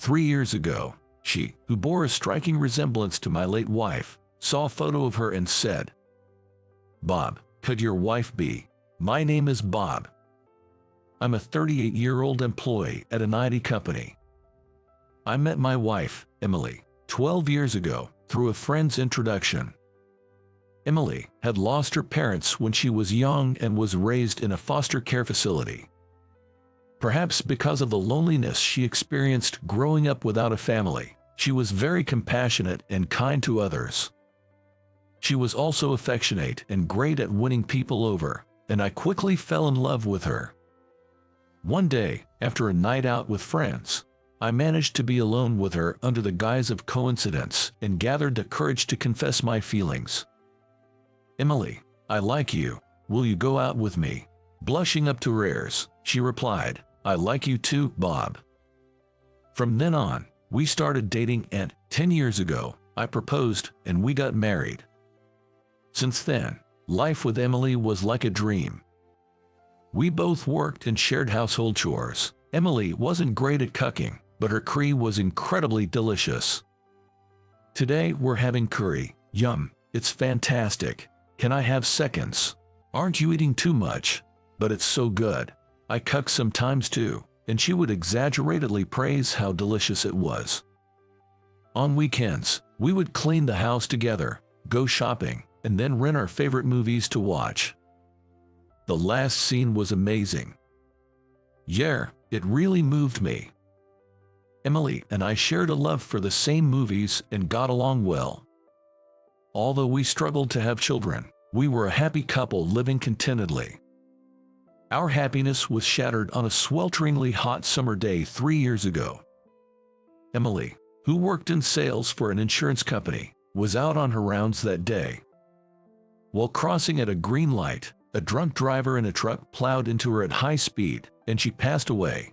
3 years ago, she, who bore a striking resemblance to my late wife, saw a photo of her and said, "Bob, could your wife be? My name is Bob. I'm a 38-year-old employee at an IT company. I met my wife, Emily, 12 years ago through a friend's introduction. Emily had lost her parents when she was young and was raised in a foster care facility. Perhaps because of the loneliness she experienced growing up without a family, she was very compassionate and kind to others. She was also affectionate and great at winning people over, and I quickly fell in love with her. One day, after a night out with friends, I managed to be alone with her under the guise of coincidence and gathered the courage to confess my feelings. 'Emily, I like you. Will you go out with me?' Blushing up to her ears, she replied, 'I like you too, Bob.' From then on, we started dating and, 10 years ago, I proposed and we got married. Since then, life with Emily was like a dream. We both worked and shared household chores. Emily wasn't great at cooking, but her curry was incredibly delicious. Today we're having curry. Yum, it's fantastic. Can I have seconds? Aren't you eating too much? But it's so good. I cook sometimes too, and she would exaggeratedly praise how delicious it was. On weekends, we would clean the house together, go shopping, and then rent our favorite movies to watch. The last scene was amazing. Yeah, it really moved me. Emily and I shared a love for the same movies and got along well. Although we struggled to have children, we were a happy couple living contentedly. Our happiness was shattered on a swelteringly hot summer day 3 years ago. Emily, who worked in sales for an insurance company, was out on her rounds that day. While crossing at a green light, a drunk driver in a truck plowed into her at high speed, and she passed away.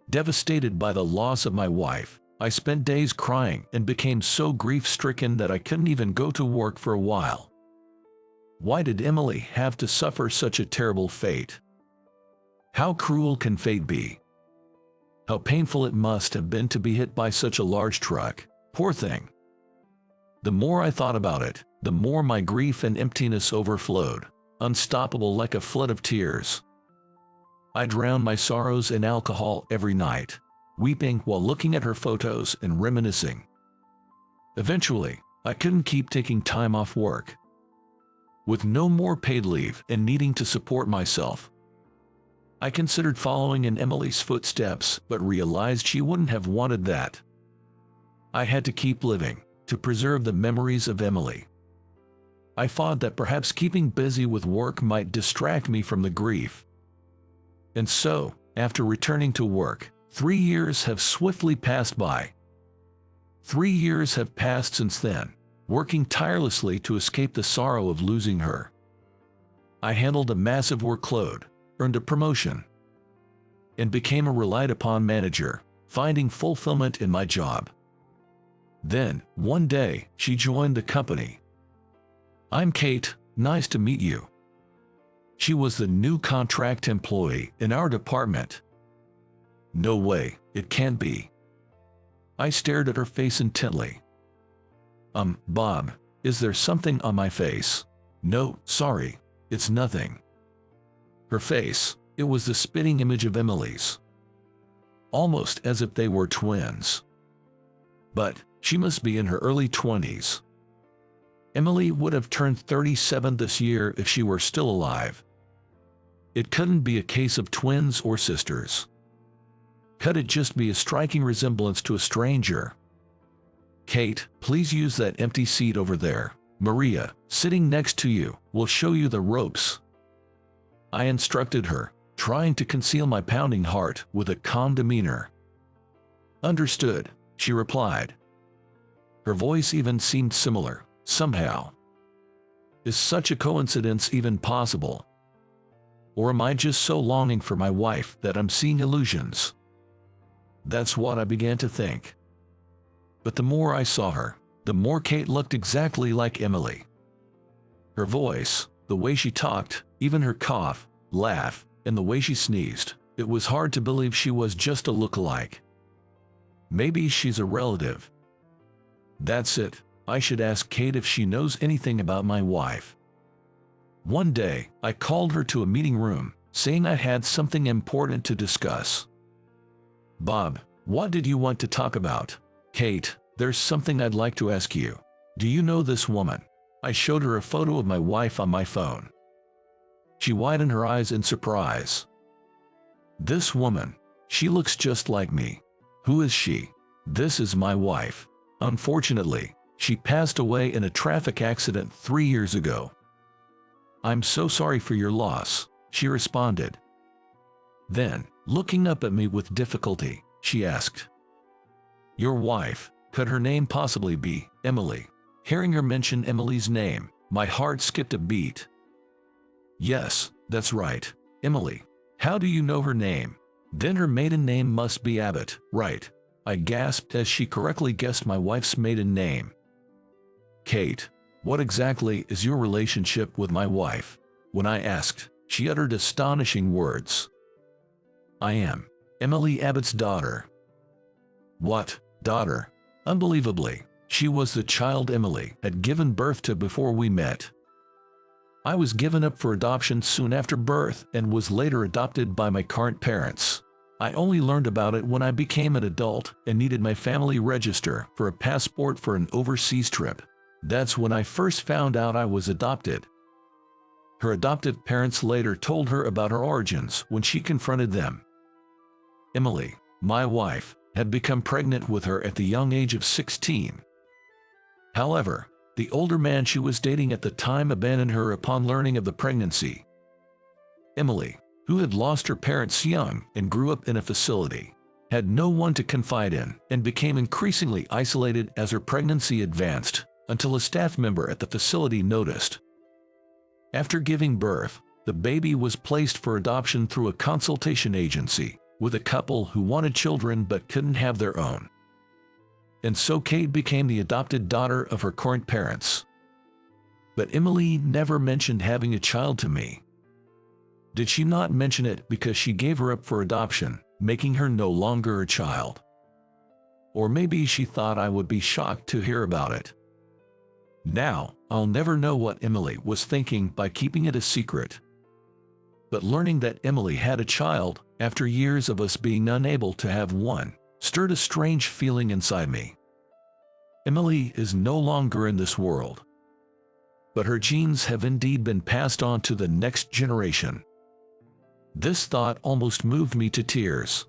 Devastated by the loss of my wife, I spent days crying and became so grief-stricken that I couldn't even go to work for a while. Why did Emily have to suffer such a terrible fate? How cruel can fate be? How painful it must have been to be hit by such a large truck. Poor thing. The more I thought about it, the more my grief and emptiness overflowed, unstoppable like a flood of tears. I drowned my sorrows in alcohol every night, weeping while looking at her photos and reminiscing. Eventually, I couldn't keep taking time off work. With no more paid leave and needing to support myself, I considered following in Emily's footsteps but realized she wouldn't have wanted that. I had to keep living, to preserve the memories of Emily. I thought that perhaps keeping busy with work might distract me from the grief. And so, after returning to work, 3 years have swiftly passed by. 3 years have passed since then, working tirelessly to escape the sorrow of losing her. I handled a massive workload, earned a promotion, and became a relied-upon manager, finding fulfillment in my job. Then, one day, she joined the company. "I'm Kate, nice to meet you." She was the new contract employee in our department. No way, it can't be. I stared at her face intently. Bob, is there something on my face?" "No, sorry, it's nothing." Her face, it was the spitting image of Emily's. Almost as if they were twins. But she must be in her early 20s. Emily would have turned 37 this year if she were still alive. It couldn't be a case of twins or sisters. Could it just be a striking resemblance to a stranger? "Kate, please use that empty seat over there. Maria, sitting next to you, will show you the ropes." I instructed her, trying to conceal my pounding heart with a calm demeanor. "Understood," she replied. Her voice even seemed similar, somehow. Is such a coincidence even possible? Or am I just so longing for my wife that I'm seeing illusions? That's what I began to think. But the more I saw her, the more Kate looked exactly like Emily. Her voice, the way she talked, even her cough, laugh, and the way she sneezed, it was hard to believe she was just a look-alike. Maybe she's a relative. That's it. I should ask Kate if she knows anything about my wife. One day, I called her to a meeting room, saying I had something important to discuss. Bob, what did you want to talk about? Kate, there's something I'd like to ask you. Do you know this woman? I showed her a photo of my wife on my phone. She widened her eyes in surprise. This woman, she looks just like me. Who is she? This is my wife. Unfortunately, she passed away in a traffic accident 3 years ago. I'm so sorry for your loss, she responded. Then, looking up at me with difficulty, she asked, "Your wife, could her name possibly be Emily?" Hearing her mention Emily's name, my heart skipped a beat. Yes, that's right, Emily. How do you know her name? Then her maiden name must be Abbott, right? I gasped as she correctly guessed my wife's maiden name. Kate, what exactly is your relationship with my wife? When I asked, she uttered astonishing words. I am Emily Abbott's daughter. What, daughter? Unbelievably, she was the child Emily had given birth to before we met. I was given up for adoption soon after birth and was later adopted by my current parents. I only learned about it when I became an adult and needed my family register for a passport for an overseas trip. That's when I first found out I was adopted. Her adoptive parents later told her about her origins when she confronted them. Emily, my wife, had become pregnant with her at the young age of 16. However, the older man she was dating at the time abandoned her upon learning of the pregnancy. Emily, who had lost her parents young and grew up in a facility, had no one to confide in and became increasingly isolated as her pregnancy advanced, until a staff member at the facility noticed. After giving birth, the baby was placed for adoption through a consultation agency with a couple who wanted children but couldn't have their own. And so Kate became the adopted daughter of her current parents. But Emily never mentioned having a child to me. Did she not mention it because she gave her up for adoption, making her no longer a child? Or maybe she thought I would be shocked to hear about it. Now, I'll never know what Emily was thinking by keeping it a secret. But learning that Emily had a child, after years of us being unable to have one, stirred a strange feeling inside me. Emily is no longer in this world. But her genes have indeed been passed on to the next generation. This thought almost moved me to tears.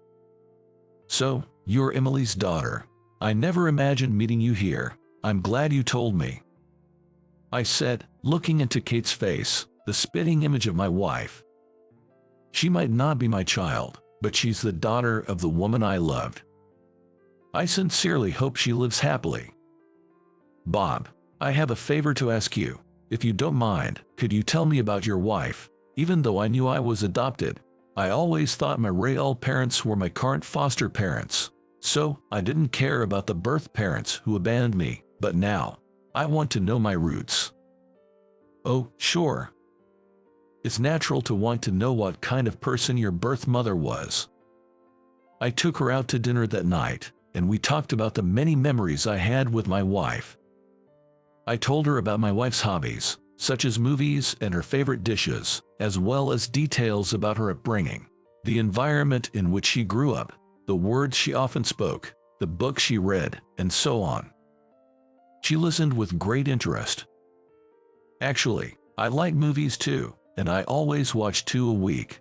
So, you're Emily's daughter. I never imagined meeting you here. I'm glad you told me. I said, looking into Kate's face, the spitting image of my wife. She might not be my child, but she's the daughter of the woman I loved. I sincerely hope she lives happily. Bob, I have a favor to ask you. If you don't mind, could you tell me about your wife? Even though I knew I was adopted, I always thought my real parents were my current foster parents. So, I didn't care about the birth parents who abandoned me, but now, I want to know my roots. Oh, sure. It's natural to want to know what kind of person your birth mother was. I took her out to dinner that night, and we talked about the many memories I had with my wife. I told her about my wife's hobbies, such as movies and her favorite dishes, as well as details about her upbringing, the environment in which she grew up, the words she often spoke, the books she read, and so on. She listened with great interest. Actually, I like movies too, and I always watch 2 a week.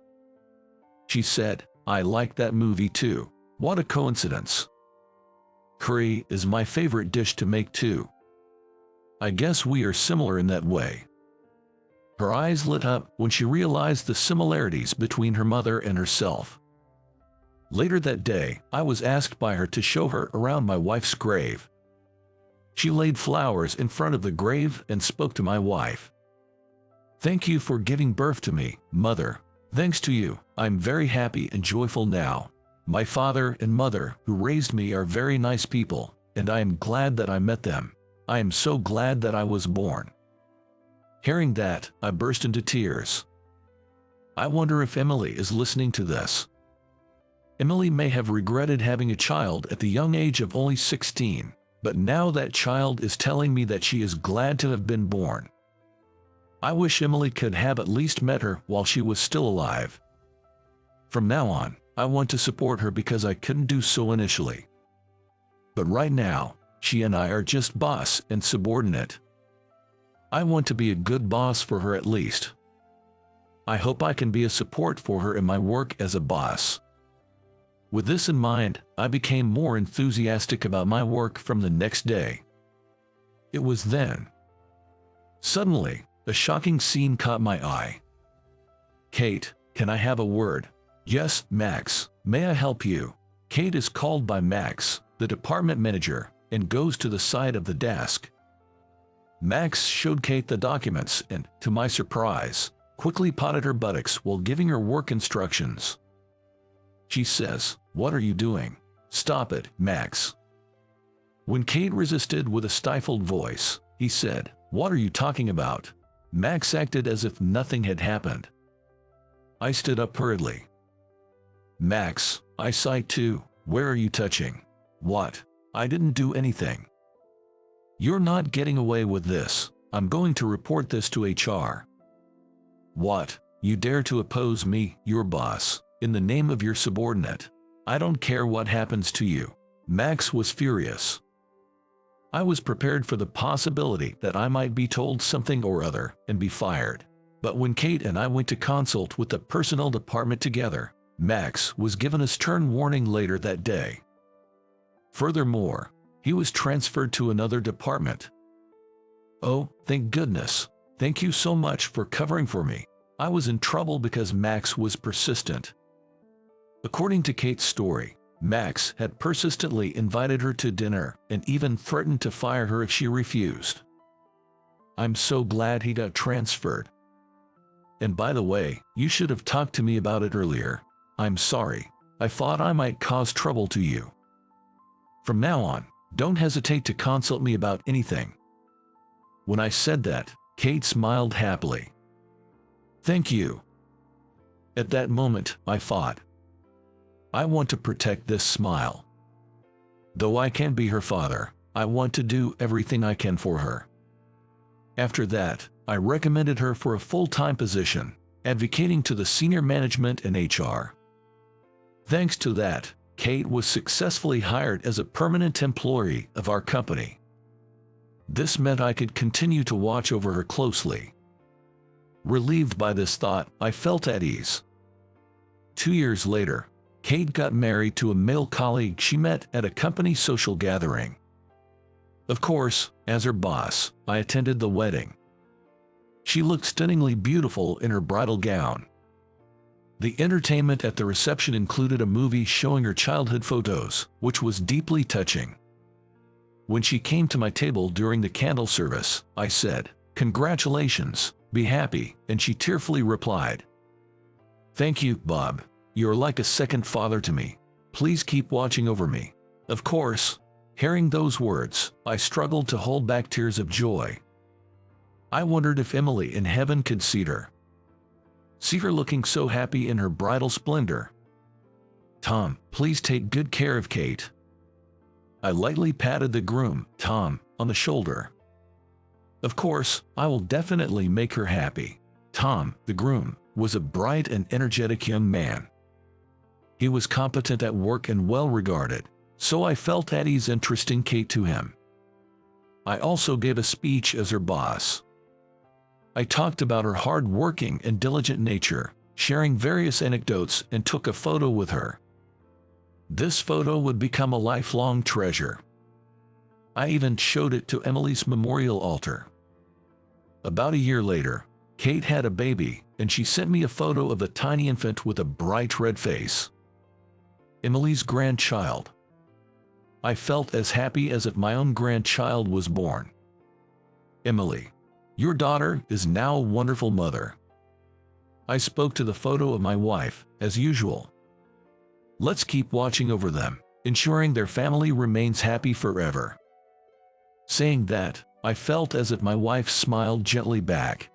She said, I like that movie too. What a coincidence. Curry is my favorite dish to make too. I guess we are similar in that way. Her eyes lit up when she realized the similarities between her mother and herself. Later that day, I was asked by her to show her around my wife's grave. She laid flowers in front of the grave and spoke to my wife. Thank you for giving birth to me, Mother. Thanks to you, I'm very happy and joyful now. My father and mother who raised me are very nice people, and I am glad that I met them. I am so glad that I was born. Hearing that, I burst into tears. I wonder if Emily is listening to this. Emily may have regretted having a child at the young age of only 16, but now that child is telling me that she is glad to have been born. I wish Emily could have at least met her while she was still alive. From now on, I want to support her because I couldn't do so initially. But right now, she and I are just boss and subordinate. I want to be a good boss for her at least. I hope I can be a support for her in my work as a boss. With this in mind, I became more enthusiastic about my work from the next day. It was then. Suddenly, a shocking scene caught my eye. "Kate, can I have a word?" "Yes, Max, may I help you?" Kate is called by Max, the department manager, and goes to the side of the desk. Max showed Kate the documents and, to my surprise, quickly patted her buttocks while giving her work instructions. She says, "What are you doing? Stop it, Max." When Kate resisted with a stifled voice, he said, "What are you talking about?" Max acted as if nothing had happened. I stood up hurriedly. "Max, I sigh too. Where are you touching?" "What? I didn't do anything." "You're not getting away with this. I'm going to report this to HR." "What? You dare to oppose me, your boss, in the name of your subordinate? I don't care what happens to you." Max was furious. I was prepared for the possibility that I might be told something or other and be fired. But when Kate and I went to consult with the personnel department together, Max was given a stern warning later that day. Furthermore, he was transferred to another department. Oh, thank goodness. Thank you so much for covering for me. I was in trouble because Max was persistent. According to Kate's story, Max had persistently invited her to dinner and even threatened to fire her if she refused. I'm so glad he got transferred. And by the way, you should have talked to me about it earlier. I'm sorry. I thought I might cause trouble to you. From now on, don't hesitate to consult me about anything. When I said that, Kate smiled happily. Thank you. At that moment, I thought, I want to protect this smile. Though I can't be her father, I want to do everything I can for her. After that, I recommended her for a full-time position, advocating to the senior management and HR. Thanks to that, Kate was successfully hired as a permanent employee of our company. This meant I could continue to watch over her closely. Relieved by this thought, I felt at ease. 2 years later, Kate got married to a male colleague she met at a company social gathering. Of course, as her boss, I attended the wedding. She looked stunningly beautiful in her bridal gown. The entertainment at the reception included a movie showing her childhood photos, which was deeply touching. When she came to my table during the candle service, I said, "Congratulations, be happy," and she tearfully replied, "Thank you, Bob. You're like a second father to me. Please keep watching over me." Of course, hearing those words, I struggled to hold back tears of joy. I wondered if Emily in heaven could see her. See her looking so happy in her bridal splendor. "Tom, please take good care of Kate." I lightly patted the groom, Tom, on the shoulder. Of course, I will definitely make her happy. Tom, the groom, was a bright and energetic young man. He was competent at work and well regarded, so I felt at ease entrusting Kate to him. I also gave a speech as her boss. I talked about her hard-working and diligent nature, sharing various anecdotes, and took a photo with her. This photo would become a lifelong treasure. I even showed it to Emily's memorial altar. About a year later, Kate had a baby, and she sent me a photo of the tiny infant with a bright red face. Emily's grandchild. I felt as happy as if my own grandchild was born. Emily, your daughter is now a wonderful mother. I spoke to the photo of my wife, as usual. Let's keep watching over them, ensuring their family remains happy forever. Saying that, I felt as if my wife smiled gently back.